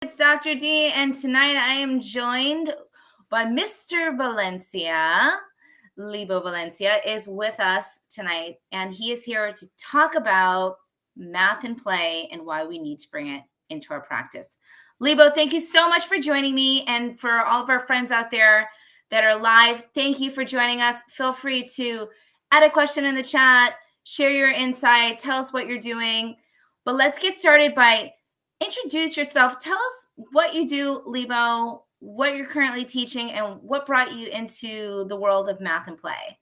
It's Dr. D, and tonight I am joined by Mr. Valencia. Libo Valencia is with us tonight, and he is here to talk about math and play and why we need to bring it into our practice. Libo, thank you so much for joining me, and for all of our friends out there that are live, thank you for joining us. Feel free to add a question in the chat, share your insight, tell us what you're doing. But let's get started by introduce yourself. Tell us what you do, Libo, what you're currently teaching, and what brought you into the world of math and play.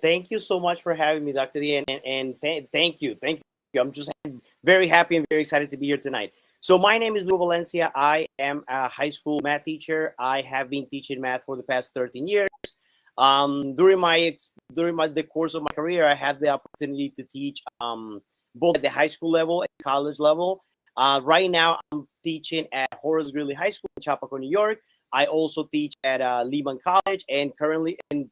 Thank you so much for having me, Dr. D, and thank you. I'm just very happy and very excited to be here tonight. So my name is Libo Valencia. I am a high school math teacher. I have been teaching math for the past 13 years. During the course of my career, I had the opportunity to teach both at the high school level and college level. Right now, I'm teaching at Horace Greeley High School in Chappaqua, New York. I also teach at Libo College and currently and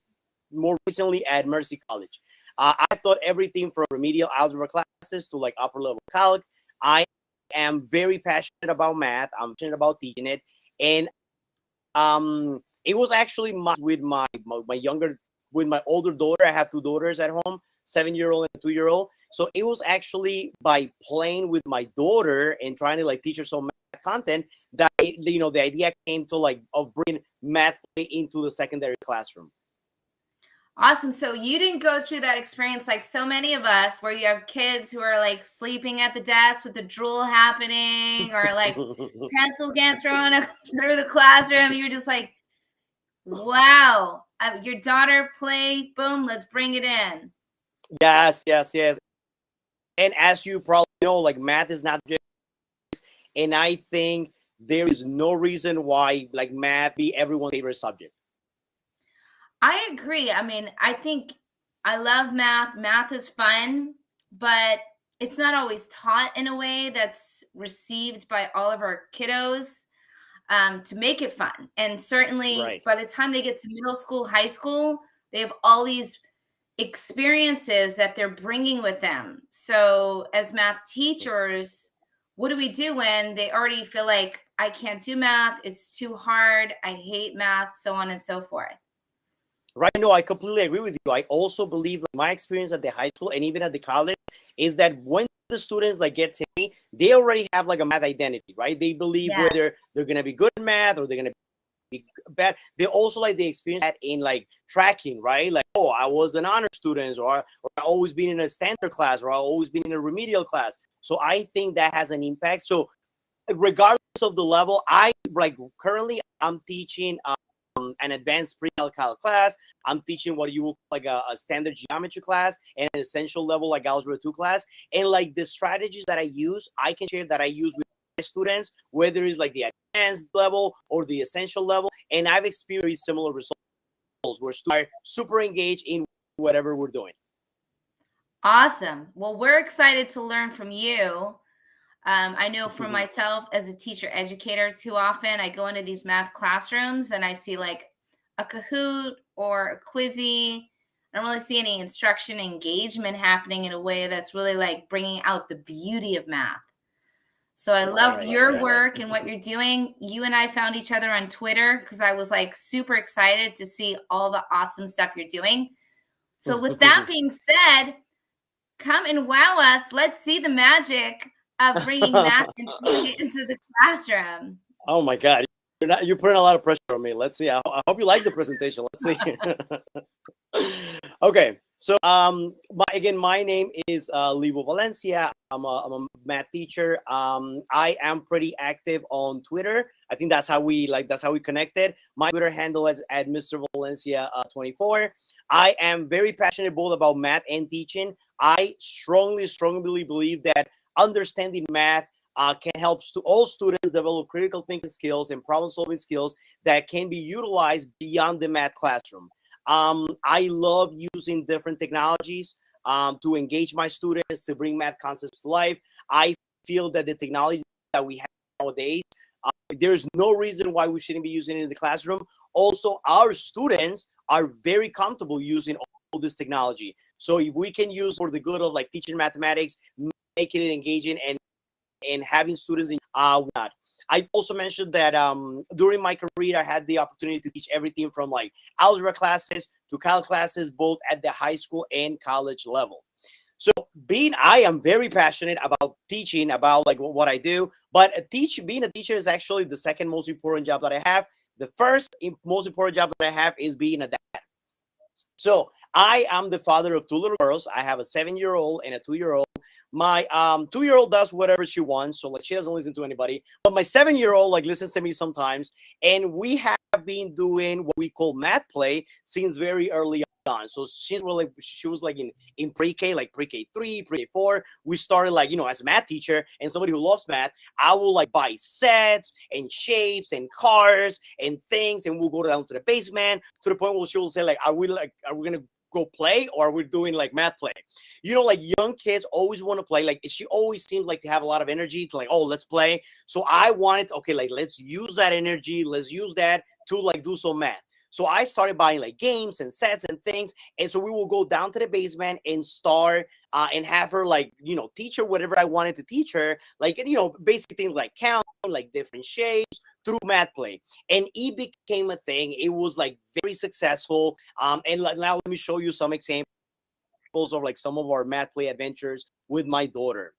more recently at Mercy College. I've taught everything from remedial algebra classes to like upper level calc. I am very passionate about math. I'm passionate about teaching it, and it was actually with my older daughter. I have two daughters at home, 7-year-old and 2-year-old. So it was actually by playing with my daughter and trying to like teach her some math content that the idea came to like of bringing math into the secondary classroom. Awesome. So you didn't go through that experience like so many of us, where you have kids who are like sleeping at the desk with the drool happening, or like pencil getting thrown through the classroom. You're just like, wow, your daughter play, boom, let's bring it in. Yes. And as you probably know, like math is not just, and I think there is no reason why like math be everyone's favorite subject. I agree. I mean, I think I love math. Math is fun, but it's not always taught in a way that's received by all of our kiddos to make it fun. And certainly by the time they get to middle school, high school, they have all these experiences that they're bringing with them. So as math teachers, what do we do when they already feel like, I can't do math, it's too hard, I hate math, so on and so forth? Right. No, I completely agree with you. I also believe like, my experience at the high school and even at the college is that when the students like get to me, they already have like a math identity, right? They believe whether they're going to be good at math or they're going to be bad. They also like the experience that in like tracking, right? Like, oh, I was an honor student, or I always been in a standard class, or I always been in a remedial class. So I think that has an impact. So regardless of the level, I like currently I'm teaching an advanced pre-calc class. I'm teaching what you would like a standard geometry class and an essential level like algebra 2 class. And like the strategies that I use, I can share that I use with my students, whether it's like the advanced level or the essential level. And I've experienced similar results where students are super engaged in whatever we're doing. Awesome. Well, we're excited to learn from you. I know for myself as a teacher educator, too often I go into these math classrooms and I see like a Kahoot or a Quizzy. I don't really see any instruction engagement happening in a way that's really like bringing out the beauty of math. So I love your work and what you're doing. You and I found each other on Twitter because I was like super excited to see all the awesome stuff you're doing. So with that being said, come and wow us. Let's see the magic of bringing math into the classroom. Oh my God. You're putting a lot of pressure on me. Let's see. I hope you like the presentation. Let's see. Okay. So my name is Libo Valencia. I'm a math teacher. I am pretty active on Twitter. I think that's how we connected. My Twitter handle is at Mr. Valencia 24. I am very passionate both about math and teaching. I strongly believe that understanding math can help all students develop critical thinking skills and problem-solving skills that can be utilized beyond the math classroom. I love using different technologies to engage my students, to bring math concepts to life. I feel that the technology that we have nowadays, there's no reason why we shouldn't be using it in the classroom. Also, our students are very comfortable using all this technology. So if we can use for the good of like teaching mathematics, making it engaging and having students not. I also mentioned that during my career, I had the opportunity to teach everything from like algebra classes to calc classes, both at the high school and college level. So I am very passionate about teaching, about like what I do. But being a teacher is actually the second most important job that I have. The first most important job that I have is being a dad. So I am the father of two little girls. I have a 7-year-old and a 2-year-old. My 2-year-old does whatever she wants, so like she doesn't listen to anybody. But my 7-year-old like listens to me sometimes, and we have been doing what we call math play since very early on. So she was like in pre-K, like pre-K 3, pre-K 4. We started like, as a math teacher and somebody who loves math, I will like buy sets and shapes and cars and things, and we'll go down to the basement to the point where she will say like, are we gonna go play, or are we doing like math play? Like young kids always want to play. Like she always seemed like to have a lot of energy to like, oh, let's play. So I wanted, okay, like let's use that energy, let's use that to like do some math. So I started buying like games and sets and things. And so we will go down to the basement and start and have her like, teach her whatever I wanted to teach her. Like, basic things like count, like different shapes through math play. And it became a thing. It was like very successful. And like, now let me show you some examples of like some of our math play adventures with my daughter.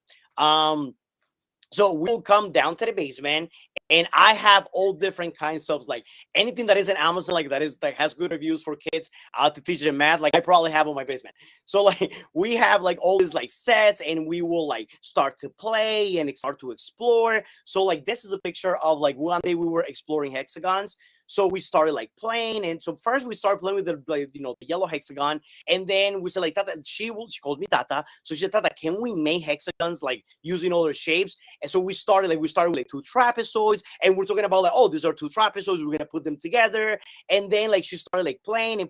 So we'll come down to the basement, and I have all different kinds of like anything that is in Amazon, like that has good reviews for kids to teach them math. Like I probably have on my basement. So like we have like all these like sets, and we will like start to play and start to explore. So like this is a picture of like one day we were exploring hexagons. So we started like playing, and so first we started playing with the yellow hexagon, and then we said like Tata, she calls me Tata, so she said, Tata, can we make hexagons like using other shapes? And so we started with like 2 trapezoids, and we're talking about like, oh, these are 2 trapezoids, we're gonna put them together, and then like she started like playing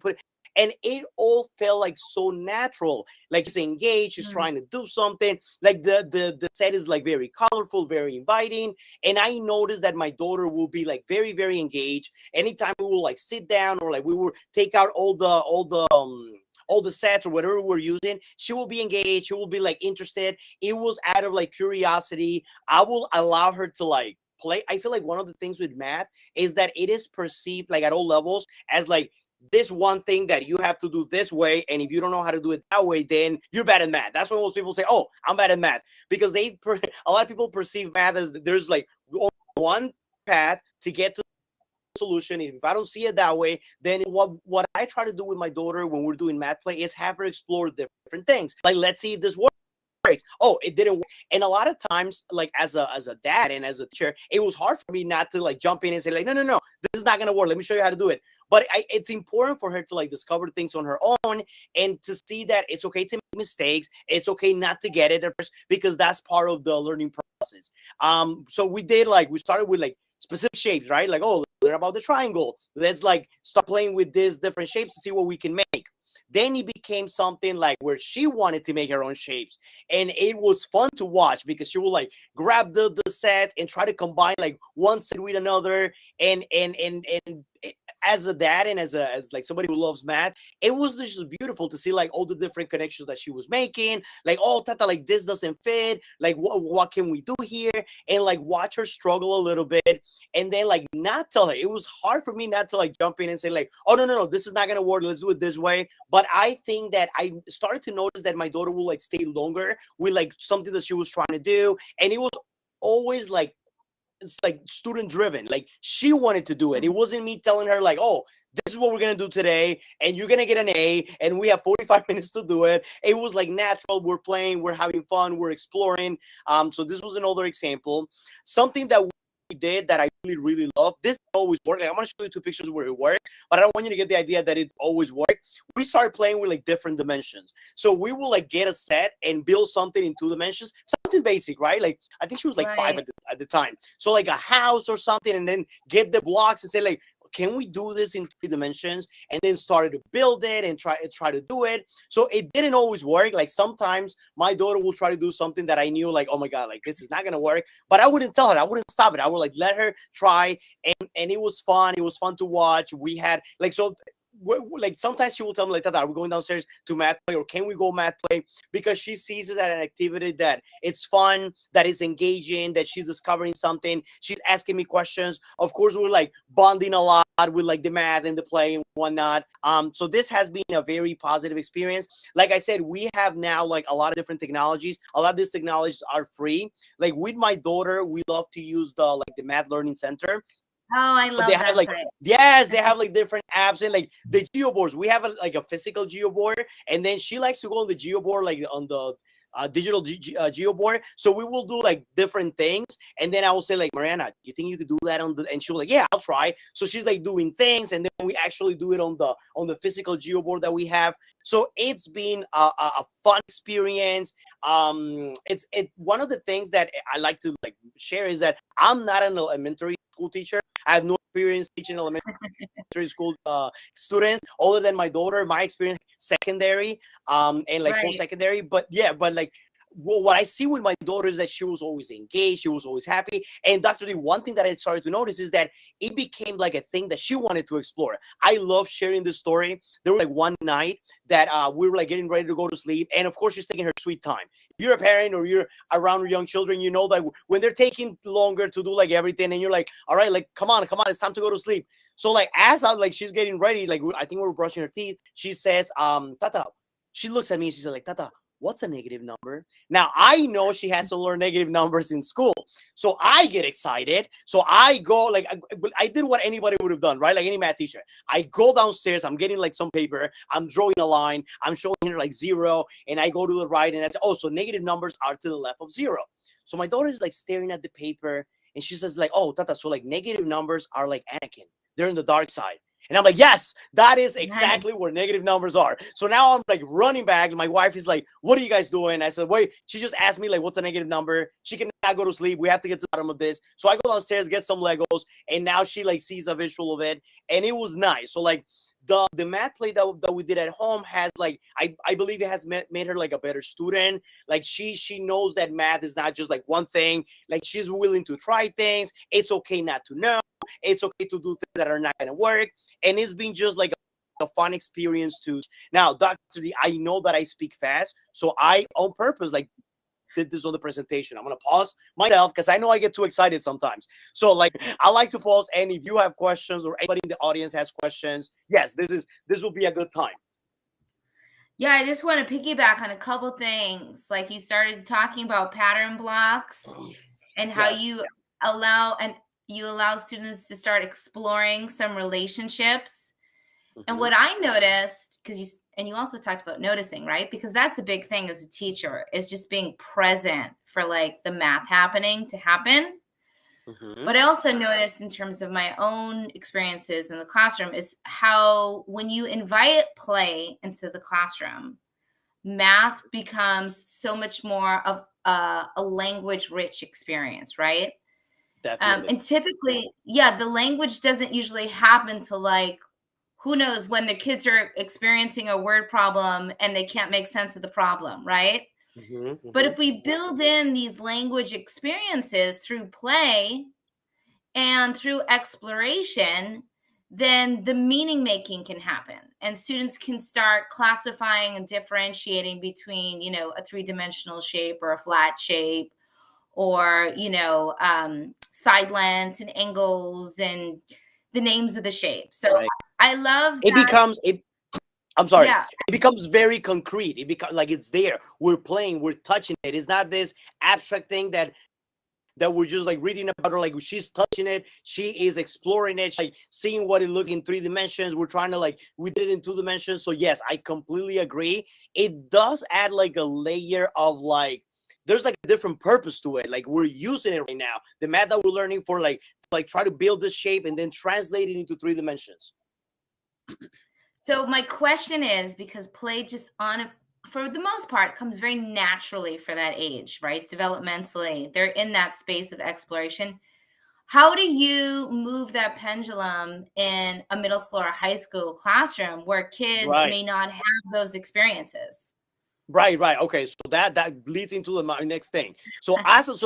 and it all felt like so natural. Like she's engaged, she's trying to do something. Like the set is like very colorful, very inviting. And I noticed that my daughter will be like very, very engaged. Anytime we will like sit down, or like we will take out all the sets or whatever we're using, she will be engaged, she will be like interested. It was out of like curiosity. I will allow her to like play. I feel like one of the things with math is that it is perceived like at all levels as like this one thing that you have to do this way, and if you don't know how to do it that way, then you're bad at math. That's when most people say, oh, I'm bad at math, because a lot of people perceive math as there's like one path to get to the solution. If I don't see it that way, then what I try to do with my daughter when we're doing math play is have her explore different things. Like, let's see if this works. Oh, it didn't work. And a lot of times, like as a dad and as a teacher, it was hard for me not to like jump in and say like, no, this is not gonna work, let me show you how to do it. But it's important for her to like discover things on her own, and to see that it's okay to make mistakes, it's okay not to get it at first, because that's part of the learning process. So we started with like specific shapes, right? Like, oh, learn about the triangle, let's like start playing with these different shapes to see what we can make. Then it became something like where she wanted to make her own shapes, and it was fun to watch, because she would like grab the sets and try to combine like one set with another. And as a dad and as like somebody who loves math, it was just beautiful to see like all the different connections that she was making. Like, oh, Tata, like this doesn't fit, like what can we do here? And like watch her struggle a little bit, and then like not tell her. It was hard for me not to like jump in and say like, oh, no, this is not gonna work, let's do it this way. But I think that I started to notice that my daughter will like stay longer with like something that she was trying to do, and it was always like, it's like student driven. Like she wanted to do it. It wasn't me telling her like, oh, this is what we're gonna do today, and you're gonna get an A, and we have 45 minutes to do it. It was like natural. We're playing, we're having fun, we're exploring. So this was another example. Something that we did that I really love. This always worked. Like, I'm gonna show you 2 pictures where it worked, but I don't want you to get the idea that it always worked. We started playing with like different dimensions. So we will like get a set and build something in 2 dimensions, something basic, right? Like I think she was like 5 at the time. So like a house or something, and then get the blocks and say like, can we do this in 3 dimensions? And then started to build it and try to do it. So it didn't always work. Like sometimes my daughter will try to do something that I knew like, oh my God, like this is not gonna work. But I wouldn't tell her, I wouldn't stop it. I would like let her try, and it was fun. It was fun to watch. We had like, so like sometimes she will tell me like, Tata, are we going downstairs to math play, or can we go math play? Because she sees it as an activity that it's fun, that is engaging, that she's discovering something. She's asking me questions. Of course, we're like bonding a lot with like the math and the play and whatnot. So this has been a very positive experience. Like I said, we have now like a lot of different technologies. A lot of these technologies are free. Like with my daughter, we love to use the Math Learning Center. Oh, I They love have that like, site. yes, they have like different apps and like the geo boards. We have like a physical geo board, and then she likes to go on the geo board, like on the digital geo board. So we will do like different things, and then I will say like, Mariana, you think you could do that on the? And she'll like, yeah, I'll try. So she's like doing things, and then we actually do it on the physical geo board that we have. So it's been a fun experience. It's one of the things that I like to like share is that I'm not an elementary school teacher. I have no experience teaching elementary school students other than my daughter. My experience secondary and like Right. post-secondary. But yeah, but like what I see with my daughter is that she was always engaged, she was always happy. And Dr. D, one thing that I started to notice is that it became like a thing that she wanted to explore. I love sharing this story. There was like one night that we were like getting ready to go to sleep, and of course she's taking her sweet time. If you're a parent or you're around young children, you know that when they're taking longer to do like everything, and you're like, all right, like come on, it's time to go to sleep. So like as I like she's getting ready, like I think we were brushing her teeth, she says, Tata, she looks at me and she says like, Tata, what's a negative number? Now I know she has to learn negative numbers in school, so I get excited. So I go like I did what anybody would have done, right? Like any math teacher. I go downstairs. I'm getting like some paper. I'm drawing a line. I'm showing her like 0, and I go to the right, and I say, oh, so negative numbers are to the left of 0. So my daughter is like staring at the paper, and she says like, oh, Tata, so like negative numbers are like Anakin. They're in the dark side. And I'm like, yes, that is Nice. exactly where negative numbers are. So now I'm like running back. My wife is like, what are you guys doing? I said, wait, she just asked me like, what's a negative number? She cannot go to sleep. We have to get to the bottom of this. So I go downstairs, get some Legos, and now she like sees a visual of it. And it was nice. So like the math play that we did at home has like, I believe it has made her like a better student. Like she knows that math is not just like one thing. Like she's willing to try things. It's okay not to know. It's okay to do things that are not going to work. And it's been just like a fun experience too. Now, Dr. D, I know that I speak fast, so I on purpose like did this on the presentation. I'm gonna pause myself because I know I get too excited sometimes. So like I like to pause, and if you have questions or anybody in the audience has questions, yes, this will be a good time. Yeah, I just want to piggyback on a couple things. Like you started talking about pattern blocks and how Yes. you allow students to start exploring some relationships. And Mm-hmm. what I noticed, and you also talked about noticing, right? Because that's a big thing as a teacher, is just being present for like the math happening to happen. Mm-hmm. But I also noticed in terms of my own experiences in the classroom is how when you invite play into the classroom, math becomes so much more of a language rich experience, right? Definitely. And typically, yeah, the language doesn't usually happen to like, who knows when the kids are experiencing a word problem and they can't make sense of the problem, right? Mm-hmm. But Mm-hmm. if we build in these language experiences through play and through exploration, then the meaning making can happen and students can start classifying and differentiating between, a three-dimensional shape or a flat shape, or side lengths and angles and the names of the shapes. So Right. I love It that. becomes it. I'm sorry. Yeah. It becomes very concrete. It becomes like it's there. We're playing. We're touching it. It's not this abstract thing that we're just like reading about her. Like she's touching it. She is exploring it. She's like seeing what it looks in 3 dimensions. We're trying to like we did it in 2 dimensions. So yes, I completely agree. It does add like a layer of like there's like a different purpose to it. Like we're using it right now. The math that we're learning for like try to build this shape and then translate it into 3 dimensions. So my question is, because play just for the most part comes very naturally for that age, right? Developmentally, they're in that space of exploration. How do you move that pendulum in a middle school or high school classroom where kids Right. may not have those experiences? Right. Okay. So that leads into my next thing. So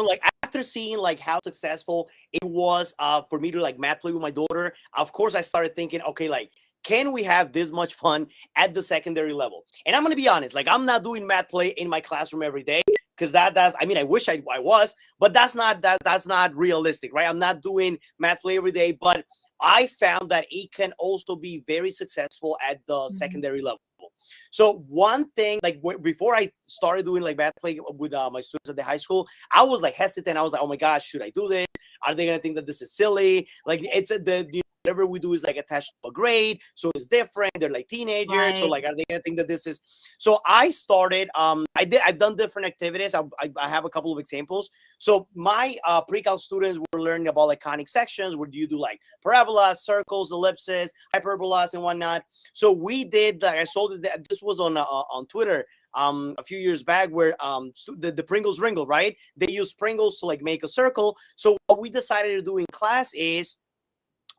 like after seeing like how successful it was for me to like math play with my daughter, of course I started thinking, okay, like can we have this much fun at the secondary level? And I'm going to be honest, like I'm not doing math play in my classroom every day, because that's, I mean, I wish I was, but that's not realistic, right? I'm not doing math play every day, but I found that it can also be very successful at the Mhm. secondary level. So one thing, like before I started doing like math play with my students at the high school, I was like hesitant. I was like, oh my gosh, should I do this? Are they gonna think that this is silly? Like it's whatever we do is like attached to a grade, so it's different. They're like teenagers, so Right. like are they gonna think that this is? So I started. I've done different activities. I have a couple of examples. So my pre-cal students were learning about like conic sections, where you do like parabolas, circles, ellipses, hyperbolas, and whatnot. So we did, like I saw that this was on Twitter a few years back, where the Pringles Ringle, right? They use Pringles to like make a circle. So what we decided to do in class is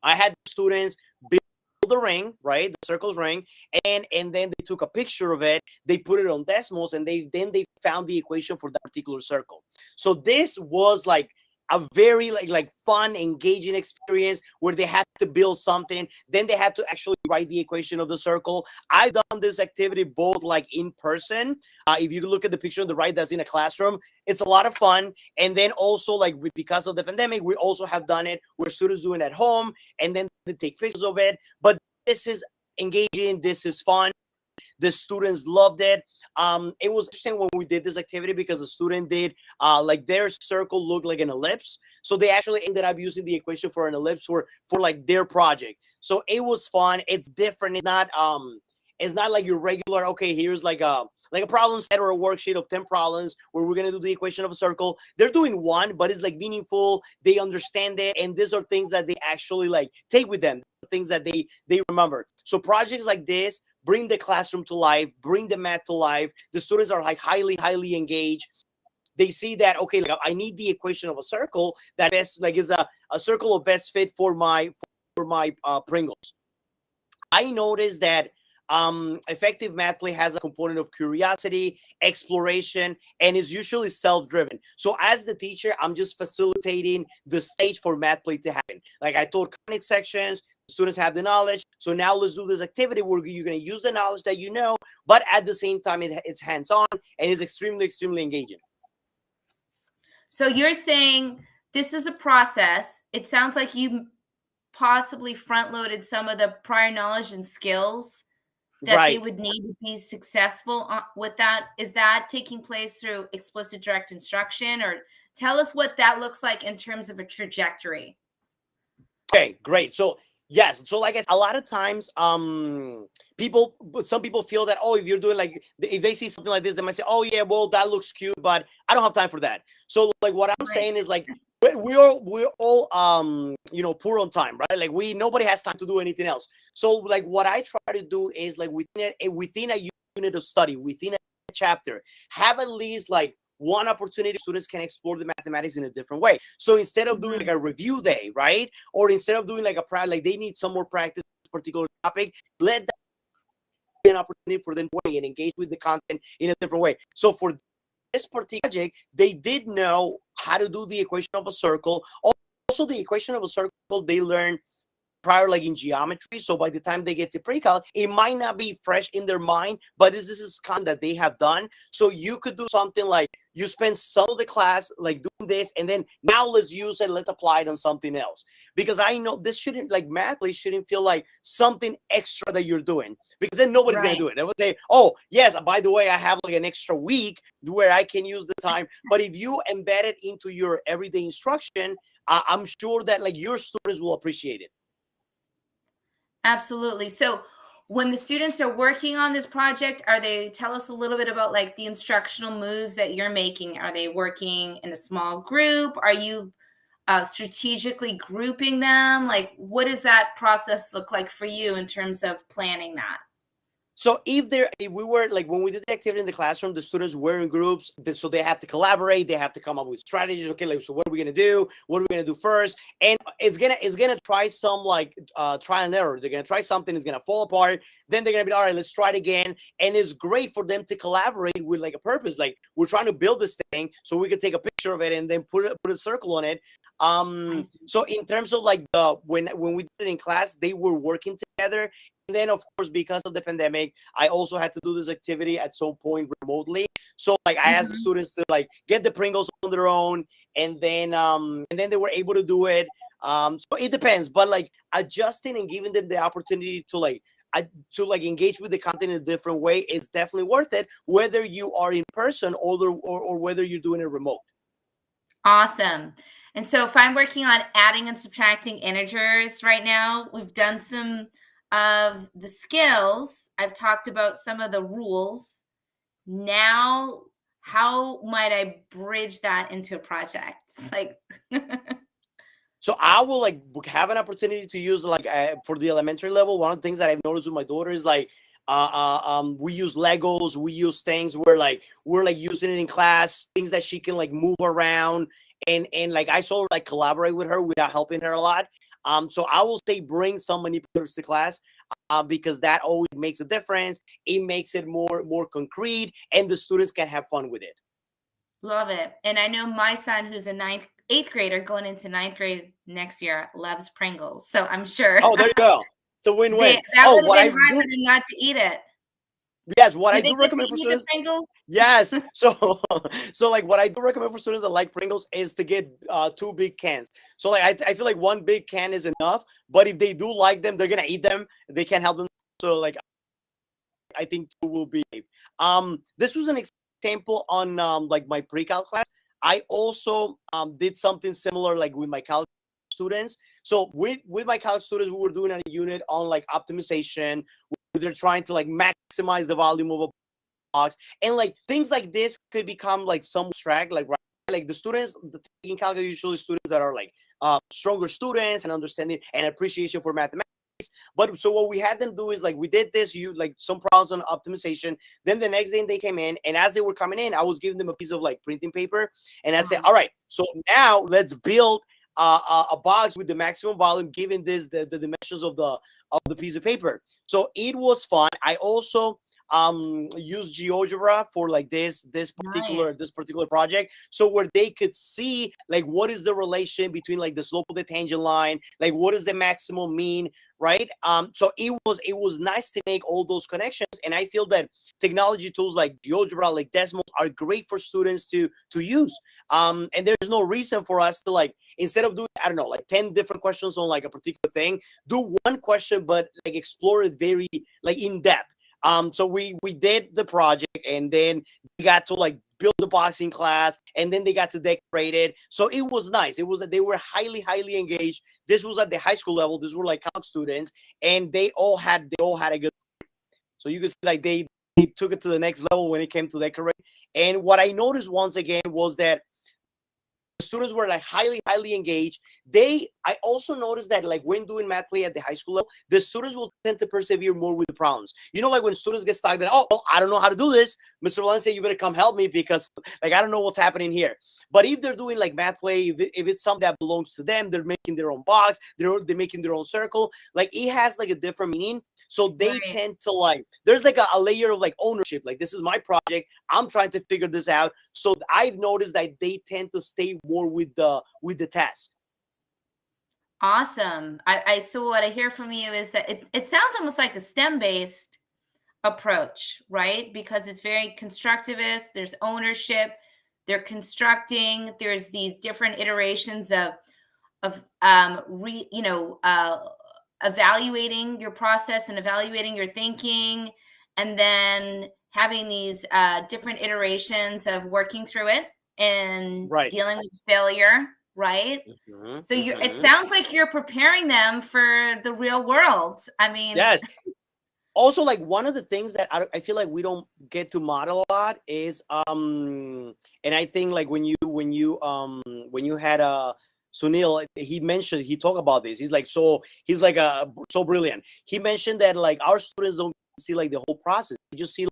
I had students build the ring, right? The circle's ring, and then they took a picture of it, they put it on Desmos, and they found the equation for that particular circle. So this was like a very like fun, engaging experience where they had to build something, then they had to actually write the equation of the circle. I've done this activity both like in person. If you look at the picture on the right, that's in a classroom. It's a lot of fun. And then also like because of the pandemic, we also have done it where students do it at home, and then they take pictures of it. But this is engaging, this is fun, the students loved it. It was interesting when we did this activity because the student did like their circle looked like an ellipse, so they actually ended up using the equation for an ellipse for like their project. So it was fun. It's different. It's not like your regular, okay, here's like a problem set or a worksheet of 10 problems where we're gonna do the equation of a circle. They're doing one, but it's like meaningful. They understand it, and these are things that they actually like take with them, things that they remember. So projects like this bring the classroom to life, bring the math to life. The students are like highly engaged. They see that, okay, like I need the equation of a circle that best like is a circle of best fit for my Pringles. I noticed that effective math play has a component of curiosity, exploration, and is usually self-driven. So as the teacher, I'm just facilitating the stage for math play to happen. Like I taught conic sections, students have the knowledge. So now let's do this activity where you're going to use the knowledge that you know, but at the same time, it's hands-on and is extremely engaging. So you're saying this is a process. It sounds like you possibly front loaded some of the prior knowledge and skills that they Right. would need to be successful with that. Is that taking place through explicit direct instruction, or tell us what that looks like in terms of a trajectory? Okay, great. So yes, so like I said, a lot of times, some people feel that, oh, if you're doing like if they see something like this, they might say, oh yeah, well that looks cute, but I don't have time for that. So like what I'm Right. saying is like we're all poor on time, right? Like nobody has time to do anything else. So like what I try to do is like within a unit of study, within a chapter, have at least like one opportunity students can explore the mathematics in a different way. So instead of doing like Mhm. a review day, right? Or instead of doing like like they need some more practice particular topic, let that be an opportunity for them to weigh and engage with the content in a different way. So for this particular project, they did know how to do the equation of a circle. Also, the equation of a circle they learned prior, like in geometry. So by the time they get to pre-cal, it might not be fresh in their mind, but this is content that they have done. So you could do something like you spend some of the class like doing this, and then now let's use it, let's apply it on something else. Because I know this shouldn't like math shouldn't feel like something extra that you're doing, because then nobody's gonna Right. do it. They would say, oh yes, by the way, I have like an extra week where I can use the time. But if you embed it into your everyday instruction, I'm sure that like your students will appreciate it. Absolutely. So when the students are working on this project, are they tell us a little bit about like the instructional moves that you're making? Are they working in a small group? Are you strategically grouping them? Like, what does that process look like for you in terms of planning that? So if we were like when we did the activity in the classroom, the students were in groups, so they have to collaborate, they have to come up with strategies. Okay, like so what are we gonna do? What are we gonna do first? And it's gonna try some like trial and error. They're gonna try something, it's gonna fall apart. Then they're gonna be all right, let's try it again. And it's great for them to collaborate with like a purpose. Like we're trying to build this thing so we can take a picture of it and then put a circle on it. I see. So in terms of like the when we did it in class, they were working together. then of course, because of the pandemic, I also had to do this activity at some point remotely. So like I asked the Mhm. students to like get the Pringles on their own, and then they were able to do it. So it depends, but like adjusting and giving them the opportunity to like engage with the content in a different way is definitely worth it, whether you are in person or whether you're doing it remote. Awesome. And so if I'm working on adding and subtracting integers right now, we've done some of the skills. I've talked about some of the rules. Now, how might I bridge that into projects? Like, So I will like have an opportunity to use like for the elementary level. One of the things that I've noticed with my daughter is like we use Legos, we use things where like we're like using it in class, things that she can like move around, and like I sort of like collaborate with her without helping her a lot. So I will say bring some manipulators to class, because that always makes a difference. It makes it more concrete, and the students can have fun with it. love it. And I know my son, who's a eighth grader going into ninth grade next year, loves Pringles. So I'm sure Oh, there you go. It's a win-win. that Oh, would have what been I hard do, for them not to eat it. yes, what Do I they do get to recommend for eat the students. Pringles? Yes. So so like what I do recommend for students that like Pringles is to get two big cans. So like I feel like one big can is enough, but if they do like them, they're gonna eat them. They can't help them. So like I think two will be. This was an example on like my pre-cal class. I also did something similar like with my college students. So with my college students, we were doing a unit on like optimization. They're trying to like maximize the volume of a box, and like things like this could become like some abstract, like right, like the students the taking calc are usually students that are like stronger students and understanding and appreciation for mathematics. But so what we had them do is like we did this, you like some problems on optimization. Then the next day they came in, and as they were coming in, I was giving them a piece of like printing paper, and I said, Uh-huh. all right, so now let's build a box with the maximum volume, given this the dimensions of the piece of paper. So it was fun. I also use GeoGebra for like Nice. this particular project, so where they could see like what is the relation between like the slope of the tangent line, like what is the maximum mean, right? So it was nice to make all those connections, and I feel that technology tools like GeoGebra, like Desmos, are great for students to use. And there's no reason for us to like, instead of doing, I don't know, like 10 different questions on like a particular thing, do one question but like explore it very like in depth. So we did the project, and then we got to like build the boxing class, and then they got to decorate it. So it was nice. It was that they were highly engaged. This was at the high school level. These were like college students, and they all had a good. So you could see like they took it to the next level when it came to decorate. And what I noticed once again was that the students were like highly engaged. I also noticed that like when doing math play at the high school level, the students will tend to persevere more with the problems. You know, like when students get stuck, then, oh well, I don't know how to do this, Mr. Valencia, you better come help me, because like I don't know what's happening here. But if they're doing like math play, if it's something that belongs to them, they're making their own box, they're making their own circle, like it has like a different meaning. So they Right. tend to like, there's like a layer of like ownership, like this is my project, I'm trying to figure this out. So I've noticed that they tend to stay more with the task. Awesome. I so what I hear from you is that it sounds almost like a STEM-based approach, right? Because it's very constructivist, there's ownership, they're constructing, there's these different iterations of evaluating your process and evaluating your thinking, and then having these different iterations of working through it and Right. dealing with failure, right? Mhm, So it mhm. sounds like you're preparing them for the real world. I mean, Yes. Also, like one of the things that I feel like we don't get to model a lot is and I think like when you had Sunil, he talked about this. He's like so brilliant. He mentioned that like our students don't see like the whole process. They just see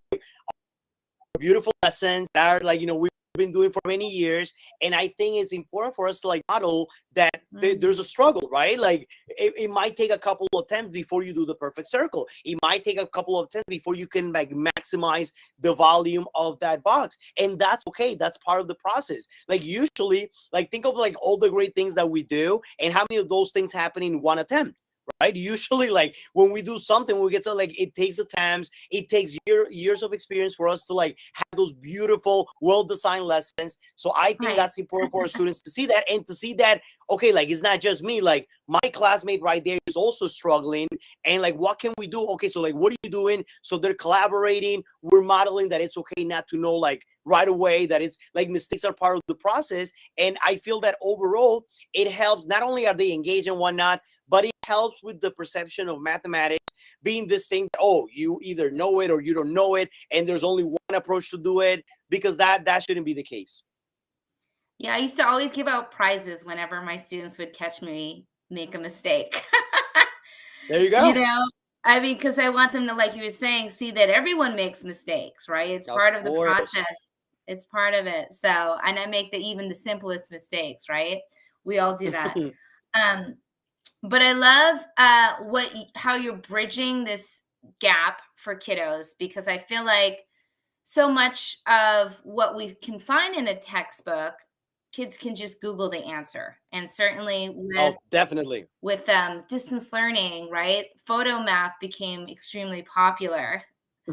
beautiful lessons that are like, we've been doing for many years. And I think it's important for us to like model that there's mhm. a struggle, right? Like it might take a couple of attempts before you do the perfect circle. It might take a couple of attempts before you can like maximize the volume of that box, and that's okay. That's part of the process. Like usually, like think of like all the great things that we do, and how many of those things happen in one attempt, right? Usually, like when we do something, we get to like it takes attempts, it takes years of experience for us to like have those beautiful, well-designed lessons. So I think Right. that's important for our students to see that, and to see that, okay, like it's not just me, like my classmate right there is also struggling, and like what can we do? Okay, so like what are you doing? So they're collaborating, we're modeling that it's okay not to know like right away, that it's like mistakes are part of the process. And I feel that overall it helps. Not only are they engaged and whatnot, but it helps with the perception of mathematics being this thing, oh, you either know it or you don't know it, and there's only one approach to do it, because that shouldn't be the case. Yeah, I used to always give out prizes whenever my students would catch me make a mistake. There you You go. know? I mean, because I want them to, like you were saying, see that everyone makes mistakes, right? It's Of part of the course. process. It's part of it. So, and I make even the simplest mistakes, right? We all do that. Um, but I love how you're bridging this gap for kiddos, because I feel like so much of what we can find in a textbook, kids can just Google the answer. And certainly Oh, definitely. with distance learning, right? Photo math became extremely popular.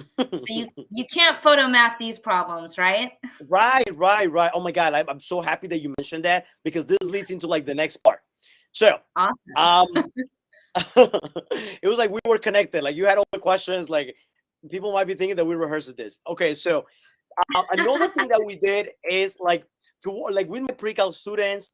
So you can't photo math these problems, right? Right. Oh my God, I'm so happy that you mentioned that, because this leads into like the next part. So, Awesome. um, it was like we were connected. Like you had all the questions. Like people might be thinking that we rehearsed this. Okay, so another thing that we did is like to like with my pre-cal students,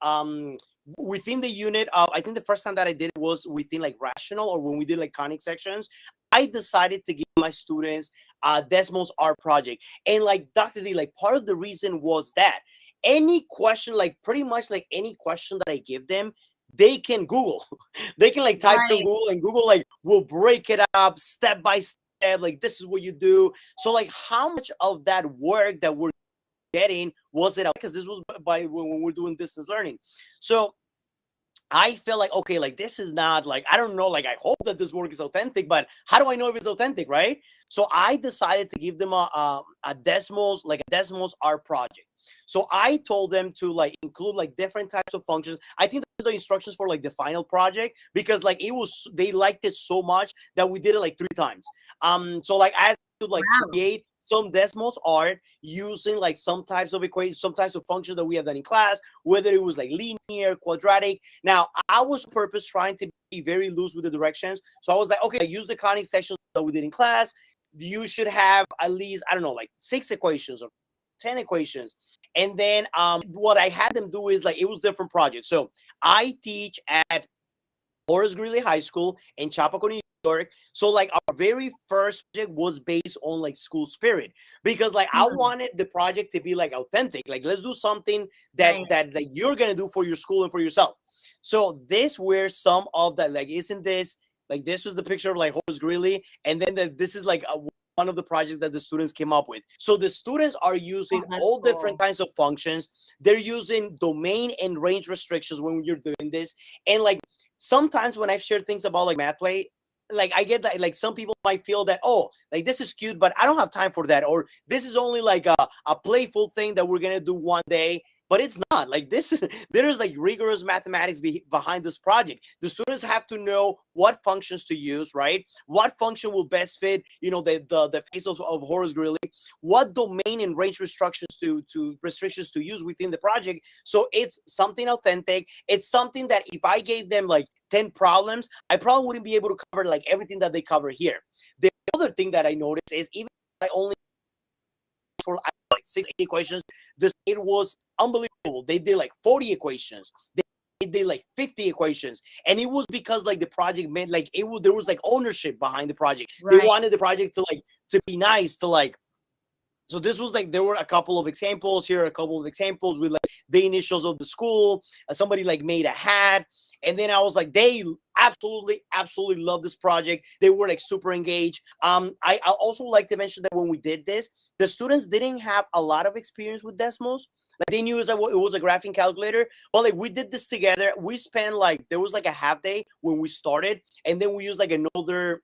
within the unit. I think the first time that I did it was within like rational, or when we did like conic sections. I decided to give my students Desmos art project, and like Dr. D, like part of the reason was that any question, like pretty much like any question that I give them, they can Google. They can like type to Right. Google, and Google like will break it up step by step. Like this is what you do. So like how much of that work that we're getting was it, because this was by when we're doing distance learning. So I feel like, okay, like this is not like, I don't know, like I hope that this work is authentic, but how do I know if it's authentic, right? So I decided to give them a Desmos, like a Desmos art project. So I told them to like include like different types of functions. I think the instructions for like the final project, because like it was, they liked it so much that we did it like 3 times. So like I asked them to like Wow. create some Desmos art using like some types of equations, some types of functions that we have done in class, whether it was like linear, quadratic. Now, I was on purpose trying to be very loose with the directions. So I was like, okay, use the conic sections that we did in class. You should have at least, I don't know, like 6 equations or 10 equations. And then what I had them do is like, it was different projects. So I teach at Horace Greeley High School in Chappaqua, New York. So like our very first project was based on like school spirit, because like I Mm, wanted the project to be like authentic. Like let's do something that right. that you're gonna do for your school and for yourself. So this were some of that. Like isn't this like this was the picture of like Horace Greeley, and then this is like one of the projects that the students came up with. So the students are Oh, using that's all different cool. kinds of functions. They're using domain and range restrictions when you're doing this, and like sometimes when I've shared things about like math play, like I get that like some people might feel that, oh, like this is cute, but I don't have time for that, or this is only like a playful thing that we're gonna do one day. But it's not like this is there is like rigorous mathematics behind this project. The students have to know what functions to use, right? What function will best fit, the face of Horace Greeley, what domain and range restrictions to use within the project. So it's something authentic. It's something that if I gave them like 10 problems, I probably wouldn't be able to cover like everything that they cover here. The other thing that I noticed is even if I only for like 60 equations, this it was unbelievable. They did like 40 equations. They did like 50 equations, and it was because like the project meant like there was like ownership behind the project. They Right. wanted the project to be nice, to like. So this was like there were a couple of examples here, a couple of examples with like the initials of the school. Somebody like made a hat, and then I was like, they absolutely love this project. They were like super engaged. I also like to mention that when we did this, the students didn't have a lot of experience with Desmos. Like they knew it was a graphing calculator, but like we did this together. We spent like there was like a half day when we started, and then we used like another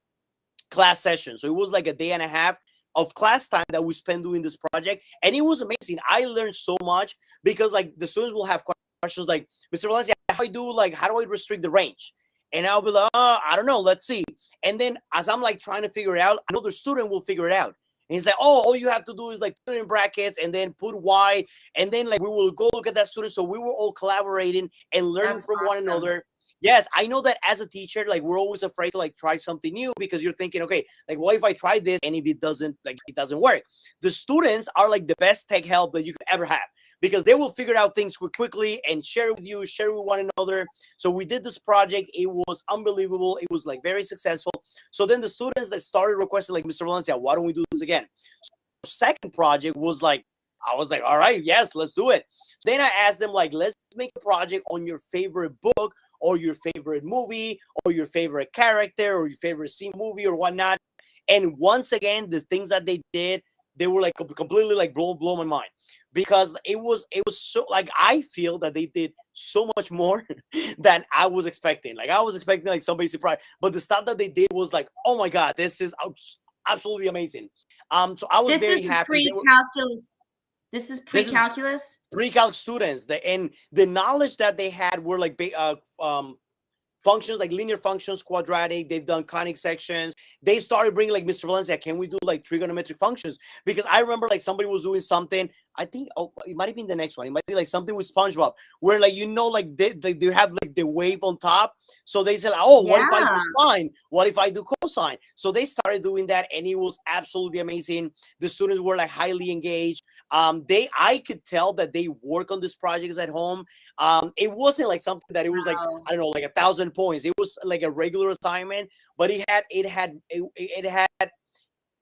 class session. So it was like a day and a half of class time that we spent doing this project, and it was amazing. I learned so much because like the students will have questions like, Mr. Valencia, how do I restrict the range? And I'll be like, I don't know, let's see. And then as I'm like trying to figure it out, another student will figure it out. And he's like, oh, all you have to do is like put it in brackets and then put Y. And then like we will go look at that student. So we were all collaborating and learning That's from one awesome. another. Yes, I know that as a teacher, like we're always afraid to like try something new because you're thinking, okay, like what if I try this and if it doesn't work? The students are like the best tech help that you could ever have because they will figure out things quickly and share it with you, share it with one another. So we did this project. It was unbelievable. It was like very successful. So then the students that started requesting like, Mr. Valencia, why don't we do this again? So the second project was like, I was like, all right, yes, let's do it. So then I asked them like, let's make a project on your favorite book or your favorite movie or your favorite character or your favorite scene movie or whatnot. And once again, the things that they did, they were like completely like blow my mind because it was so like I feel that they did so much more than I was expecting. Like I was expecting like some basic surprise, but the stuff that they did was like, oh my god, this is absolutely amazing. So I was This very is happy. pre-calculus. This is This is pre-calculus. pre-calc students, and the knowledge that they had were like functions like linear functions, quadratic. They've done conic sections. They started bringing like, Mr. Valencia, can we do like trigonometric functions? Because I remember like somebody was doing something. I think it might have been the next one. It might be like something with SpongeBob, where like like they have like the wave on top. So they said, oh, what if I do Yeah. sine? What if I do cosine? So they started doing that, and it was absolutely amazing. The students were like highly engaged. I could tell that they work on these projects at home. It wasn't like something that it was like, Wow. I don't know, like 1,000 points. It was like a regular assignment, but it had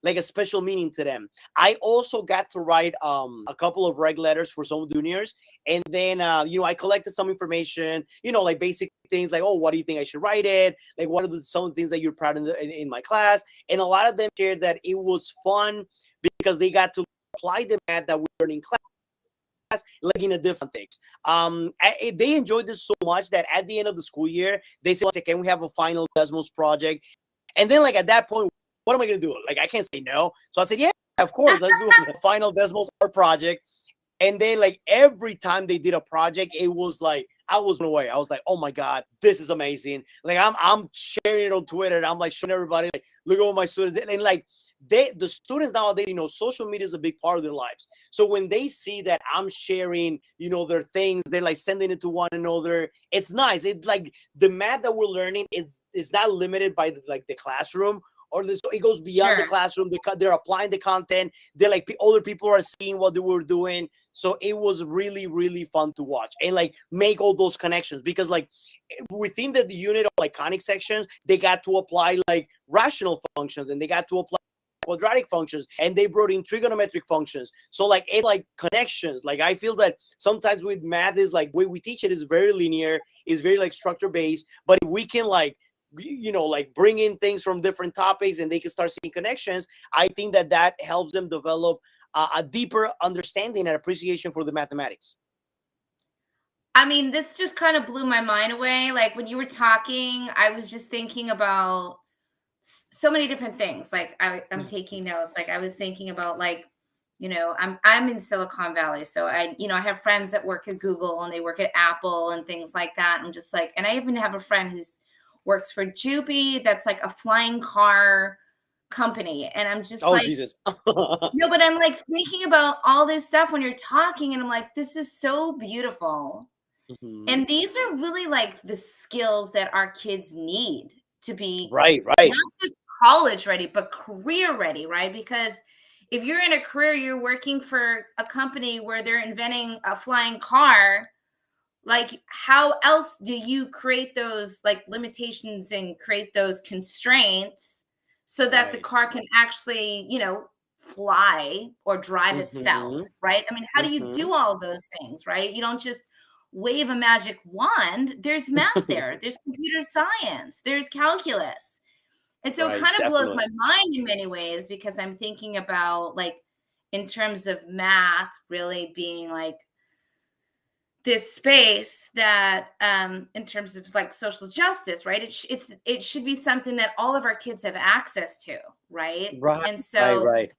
like a special meaning to them. I also got to write a couple of reg letters for some juniors, and then I collected some information, like basic things like, oh, what do you think I should write it? Like, what are some of the things that you're proud in my class? And a lot of them shared that it was fun because they got to apply the math that we learned in class like in a different things. They enjoyed this so much that at the end of the school year, they said, can we have a final Desmos project? And then like at that point, what am I going to do? Like, I can't say no. So I said, yeah, of course, let's do a final Desmos art project. And they like every time they did a project, it was like I was blown away. I was like, oh my god, this is amazing. Like I'm sharing it on Twitter and I'm like showing everybody, like, look at what my students did. And like the students nowadays, social media is a big part of their lives. So when they see that I'm sharing, their things, they're like sending it to one another. It's nice. It's like the math that we're learning, it's not limited by the classroom, or it goes beyond the Sure. classroom. They're applying the content. They're like other people are seeing what they were doing. So it was really, really fun to watch and like make all those connections, because like within the unit of like conic sections, they got to apply like rational functions, and they got to apply quadratic functions, and they brought in trigonometric functions. So like it like connections. Like I feel that sometimes with math is like way we teach it is very linear, is very like structure based, but if we can like like bring in things from different topics and they can start seeing connections, I think that helps them develop a deeper understanding and appreciation for the mathematics. I mean, this just kind of blew my mind away. Like when you were talking, I was just thinking about so many different things. Like I'm taking notes. Like I was thinking about like, I'm in Silicon Valley, so I have friends that work at Google and they work at Apple and things like that. I'm just like, and I even have a friend who's works for Juby, that's like a flying car company, and I'm just Oh like, Jesus. no, but I'm like thinking about all this stuff when you're talking, and I'm like, this is so beautiful. Mhm. And these are really like the skills that our kids need to be Right, not right. just college ready, but career ready, right? Because if you're in a career, you're working for a company where they're inventing a flying car, like how else do you create those like limitations and create those constraints so that the Right. car can actually, fly or drive itself, Hmm. right? I mean, how do you Hmm. do all those things, right? You don't just wave a magic wand. There's math there, there's computer science, there's calculus. And so it Right, kind of blows definitely. my mind in many ways because I'm thinking about like in terms of math really being like this space that in terms of like social justice, right, it should be something that all of our kids have access to, right? Right, And right, so right.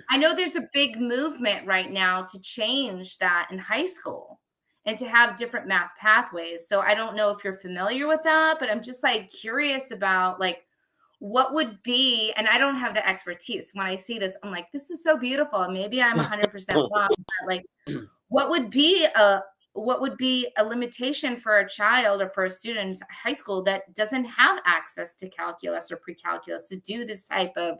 I know there's a big movement right now to change that in high school, and to have different math pathways. So I don't know if you're familiar with that, but I'm just like curious about like what would be, and I don't have the expertise. When I see this, I'm like, this is so beautiful. And maybe I'm 100% wrong, but like what would be a limitation for a child or for a student in high school that doesn't have access to calculus or pre-calculus to do this type of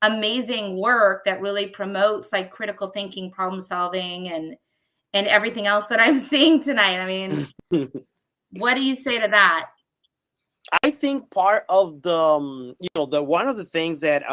amazing work that really promotes like critical thinking, problem solving, and everything else that I'm seeing tonight. I mean, what do you say to that? I think part of the the one of the things that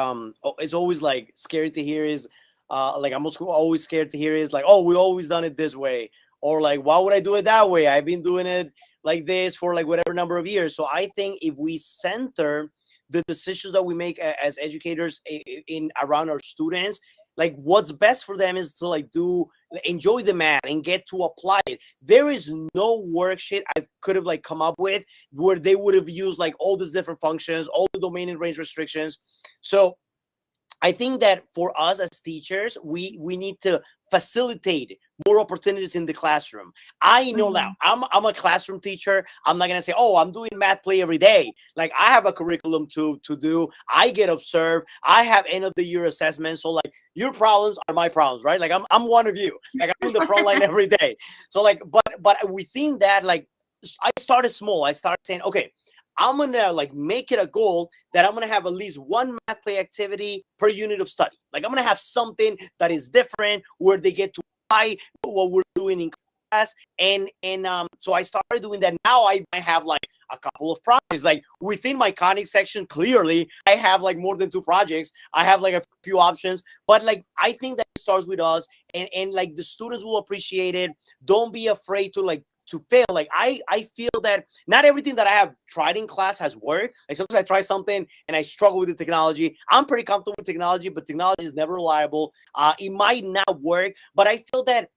is always like scary to hear is like I'm also always scared to hear is like, oh, we always done it this way, or like, why would I do it that way? I've been doing it like this for like whatever number of years. So I think if we center the decisions that we make as educators in around our students, like what's best for them is to like do enjoy the math and get to apply it. There is no worksheet I could have like come up with where they would have used like all these different functions, all the domain and range restrictions. So I think that for us as teachers, we need to facilitate more opportunities in the classroom. I know that Mhm. I'm a classroom teacher. I'm not gonna say, oh, I'm doing math play every day. Like I have a curriculum to do. I get observed. I have end of the year assessments. So like your problems are my problems, right? Like I'm one of you. Like I'm in the front line every day. So like, but within that, like I started small. I started saying, okay, I'm gonna like make it a goal that I'm gonna have at least one math play activity per unit of study. Like I'm gonna have something that is different where they get to apply what we're doing in class. And so I started doing that. Now I might have like a couple of projects. Like within my conic section, clearly I have like more than two projects. I have like a few options, but like I think that starts with us, and like the students will appreciate it. Don't be afraid to like to fail. Like I feel that not everything that I have tried in class has worked. Like sometimes I try something and I struggle with the technology. I'm pretty comfortable with technology, but technology is never reliable. It might not work, but I feel that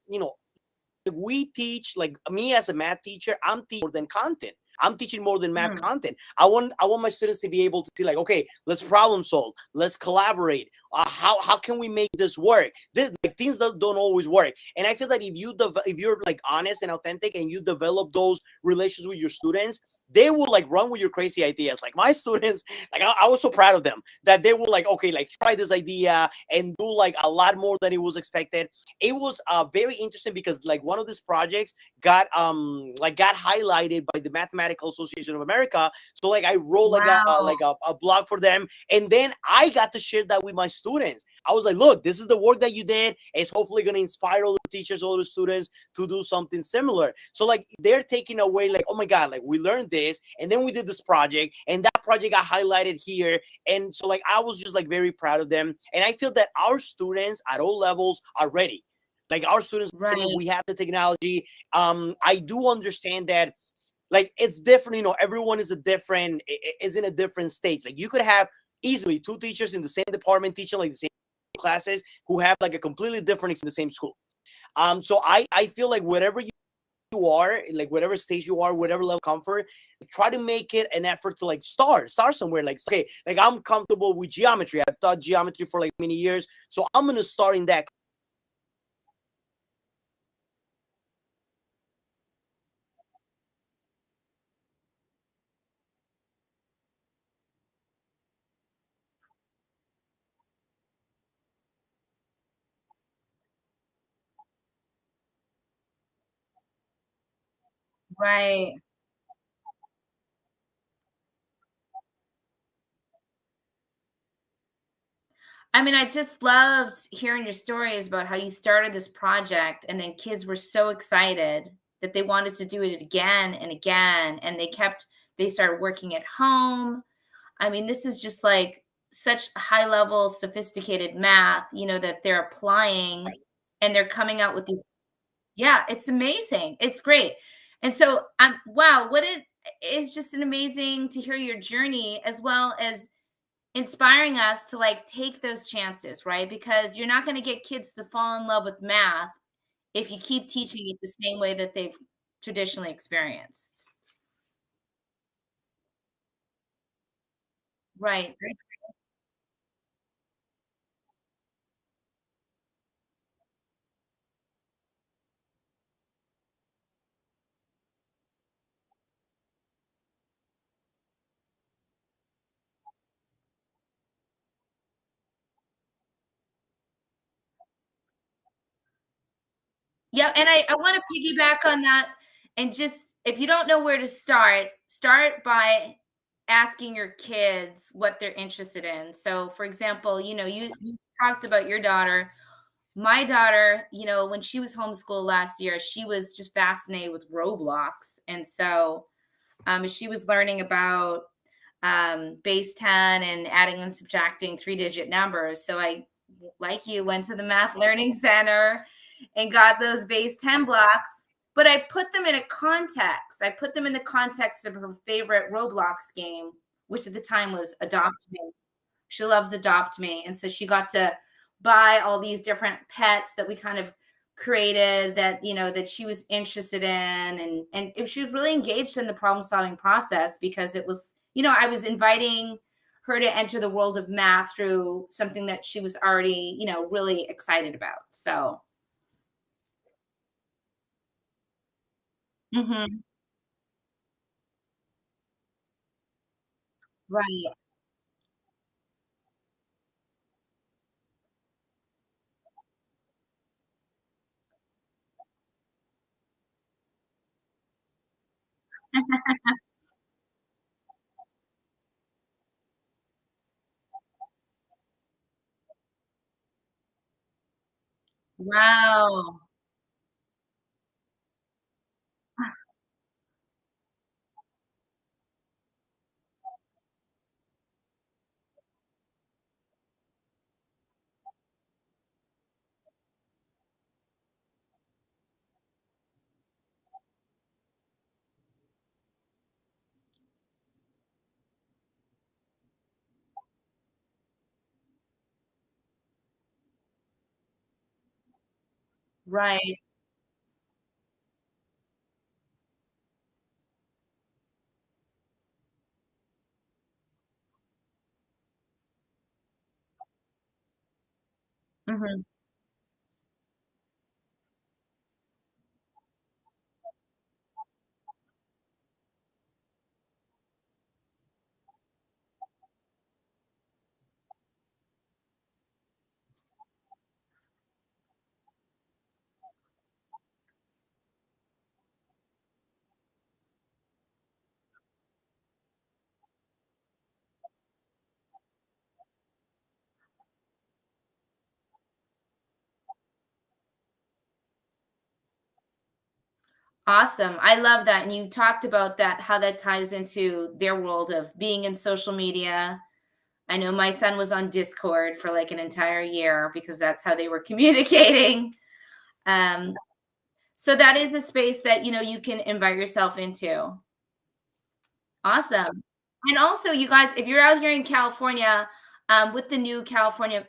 we teach, like me as a math teacher, I'm teaching more than content. I'm teaching more than math Mm. content. I want my students to be able to see like, okay, let's problem solve, let's collaborate. How can we make this work? This like things that don't always work. And I feel that if you're like honest and authentic and you develop those relations with your students, they will like run with your crazy ideas. Like my students, like I was so proud of them that they will like, okay, like try this idea and do like a lot more than it was expected. It was very interesting because like one of these projects got highlighted by the Mathematical Association of America. So like I wrote Wow. a blog for them, and then I got to share that with my students. I was like, look, this is the work that you did. It's hopefully going to inspire all the teachers, all the students to do something similar. So like they're taking away like, oh my god, like we learned this, and then we did this project, and that project got highlighted here. And so like I was just like very proud of them, and I feel that our students at all levels are ready. Like our students, Right. we have the technology. I do understand that like it's different. Everyone is is in a different stage. Like you could have easily two teachers in the same department teaching like the same classes who have like a completely different in the same school. So I feel like whatever you are, like whatever stage you are, whatever level of comfort, try to make it an effort to like start somewhere. Like okay, like I'm comfortable with geometry. I've taught geometry for like many years, so I'm gonna start in that. Right. I mean, I just loved hearing your stories about how you started this project and then kids were so excited that they wanted to do it again and again. And they started working at home. I mean, this is just like such high level, sophisticated math, that they're applying and they're coming out with these. Yeah, it's amazing. It's great. And so, wow, what it is just an amazing to hear your journey as well as inspiring us to like take those chances, right? Because you're not going to get kids to fall in love with math if you keep teaching it the same way that they've traditionally experienced. Right. Yeah, and I wanna piggyback on that, and just if you don't know where to start, start by asking your kids what they're interested in. So, for example, you talked about your daughter. My daughter, when she was homeschooled last year, she was just fascinated with Roblox, and so, she was learning about base 10 and adding and subtracting three-digit numbers. So I, like you, went to the Math Learning Center and got those base 10 blocks. But I put them in a context. I put them in the context of her favorite Roblox game, which at the time was Adopt Me. She loves Adopt Me. And so she got to buy all these different pets that we kind of created that, that she was interested in. And if she was really engaged in the problem solving process because it was, I was inviting her to enter the world of math through something that she was already, really excited about. So, mhm, right. Wow. Right. Mhm. Awesome. I love that. And you talked about that, how that ties into their world of being in social media. I know my son was on Discord for like an entire year because that's how they were communicating. Um, so that is a space that you can invite yourself into. Awesome. And also, you guys, if you're out here in California, with the new California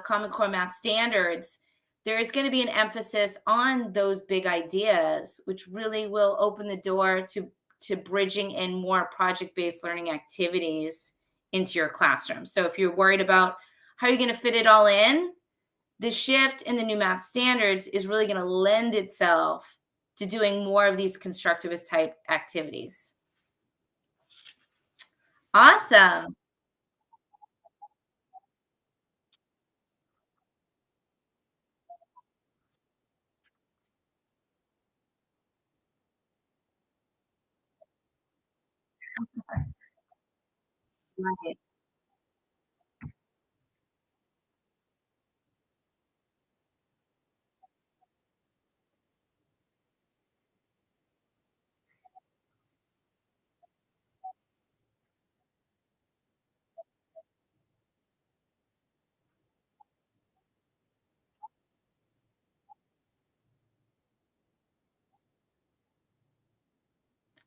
Common Core Math standards, there is going to be an emphasis on those big ideas, which really will open the door to bridging in more project-based learning activities into your classroom. So if you're worried about how you're going to fit it all in, the shift in the new math standards is really going to lend itself to doing more of these constructivist type activities. Awesome. Right.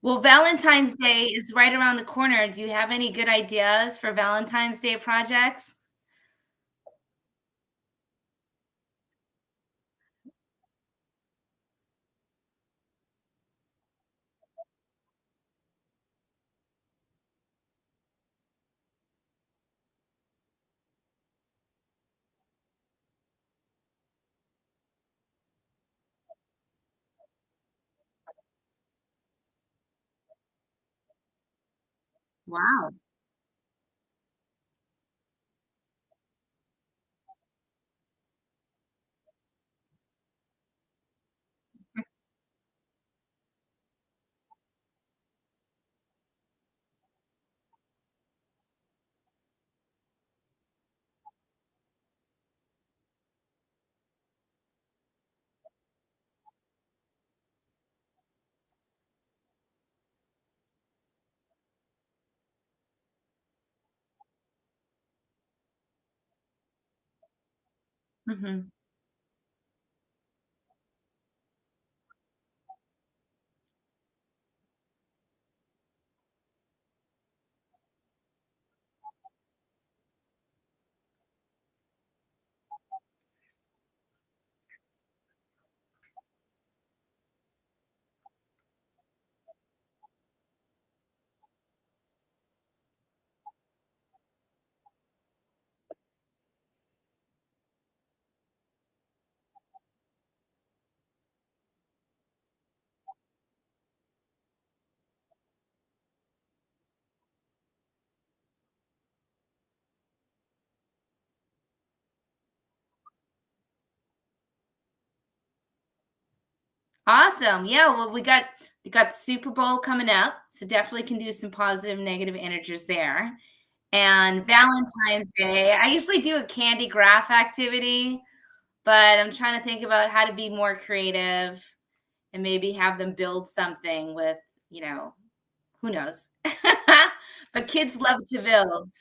Well, Valentine's Day is right around the corner. Do you have any good ideas for Valentine's Day projects? Wow. Mhm. Awesome. Yeah, well, we got the Super Bowl coming up, so definitely can do some positive, negative integers there. And Valentine's Day, I usually do a candy graph activity, but I'm trying to think about how to be more creative and maybe have them build something with, you know, who knows? But kids love to build.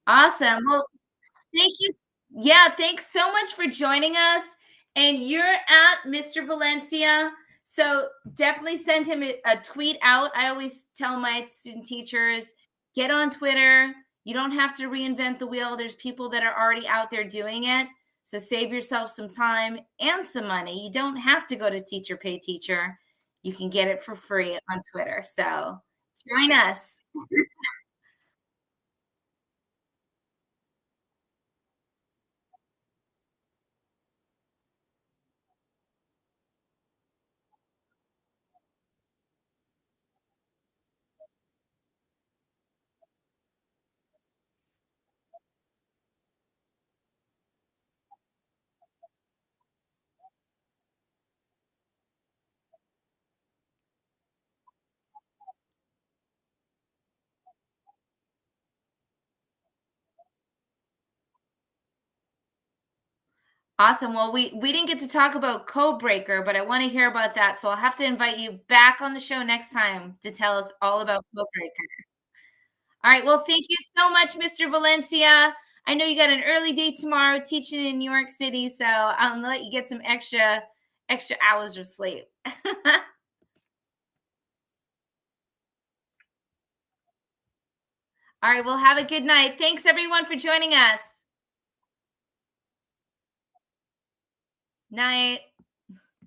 Awesome. Well, thank you. Yeah, thanks so much for joining us. And you're at Mr. Valencia. So definitely send him a tweet out. I always tell my student teachers get on Twitter. You don't have to reinvent the wheel. There's people that are already out there doing it. So save yourself some time and some money. You don't have to go to Teacher Pay Teacher. You can get it for free on Twitter. So join us. Awesome. Well, we didn't get to talk about Code Breaker, but I want to hear about that. So I'll have to invite you back on the show next time to tell us all about Code Breaker. All right. Well, thank you so much, Mr. Valencia. I know you got an early day tomorrow teaching in New York City, so I'm gonna let you get some extra hours of sleep. All right. Well, have a good night. Thanks everyone for joining us. Night.